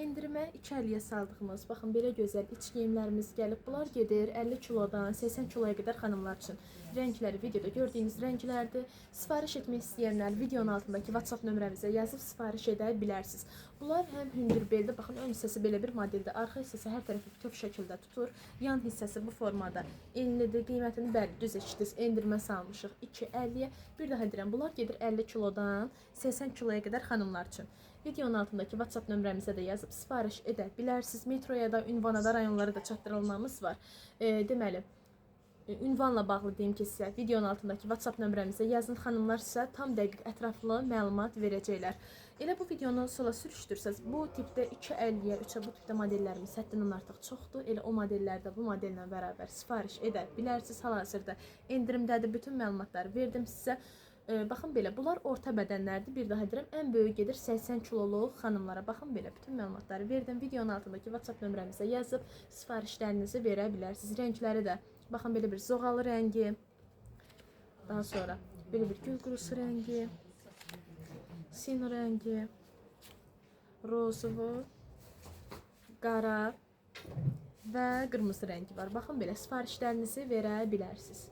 endirimə 2.50-yə saldığımız, baxın belə gözəl iç geyimlərimiz gəlib. Bunlar gedir 50 kilodan 80 kiloya qədər xanımlar üçün. Rəngləri videoda gördüyünüz rənglərdir. Sifariş etmək istəyənlər videonun altındakı WhatsApp nömrəmizə yazıb sifariş edə bilərsiniz. Bunlar həm hündürbeldə, baxın ön hissəsi belə bir modeldə, arxa hissəsi hər tərəfi bütöv şəkildə tutur. Yan hissəsi bu formada enlidir. Qiymətini bəli düz eşitdiniz, endirimə salmışıq 2.50-yə. Bir daha deyirəm, bunlar gedir 50 kilodan 80 kiloya qədər xanımlar üçün. Videonun altındakı WhatsApp nömrəmizə də yazıb sifariş edə bilərsiniz. Metroya da, ünvana da, rayonlara da çatdırılmamız var. Deməli, ünvanla bağlı deyim ki, sizə videonun altındakı WhatsApp nömrəmizə yazın. Xanımlar sizə tam dəqiq ətraflı məlumat verəcəklər. Elə bu videonu sola sürüşdürsəz, bu tipdə 2.50-yə, 3-ə bu tipdə modellərimiz həddindən artıq çoxdur. Elə o modellərdə bu modellə bərabər sifariş edə bilərsiniz. Hal-hazırda endirimdədir. Bütün məlumatları verdim sizə. Baxın belə, bunlar orta bədənlərdir. Bir daha deyirəm, ən böyük gedir 80 kiloluq xanımlara. Baxın belə, bütün məlumatları verdim. Videonun altındakı WhatsApp nömrəmizə yazıb sifarişlərinizi verə bilərsiniz. Rəngləri də, baxın belə bir zoğalı rəngi, daha sonra belə bir gül qurusu rəngi, sino rəngi, rozovu, qara və qırmızı rəngi var. Baxın belə, sifarişlərinizi verə bilərsiniz.